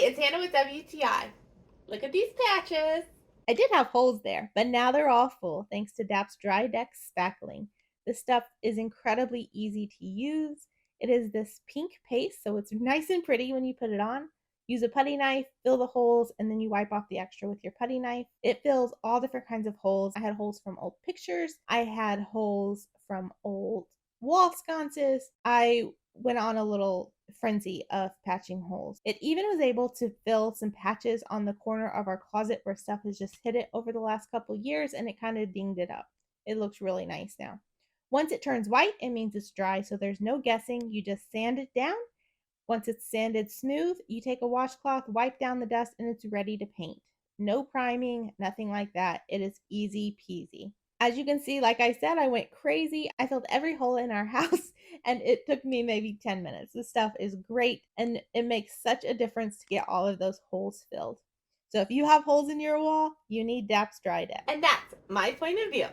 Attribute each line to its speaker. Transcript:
Speaker 1: it's Hannah with WTI. Look at these patches.
Speaker 2: I did have holes there, but now they're all full thanks to DAP's DryDex Spackling. This stuff is incredibly easy to use. It is this pink paste, so it's nice and pretty when you put it on. Use a putty knife, fill the holes, and then you wipe off the extra with your putty knife. It fills all different kinds of holes. I had holes from old pictures. I had holes from old wall sconces. I went on a little frenzy of patching holes. It even was able to fill some patches on the corner of our closet where stuff has just hit it over the last couple years, and it kind of dinged it up. It looks really nice now. Once it turns white, it means it's dry, so there's no guessing. You just sand it down. Once it's sanded smooth, you take a washcloth, wipe down the dust, and it's ready to paint. No priming, nothing like that. It is easy peasy. As you can see, like I said, I went crazy. I filled every hole in our house and it took me maybe 10 minutes. This stuff is great and it makes such a difference to get all of those holes filled. So if you have holes in your wall, you need DAP's DryDex.
Speaker 1: And that's my point of view.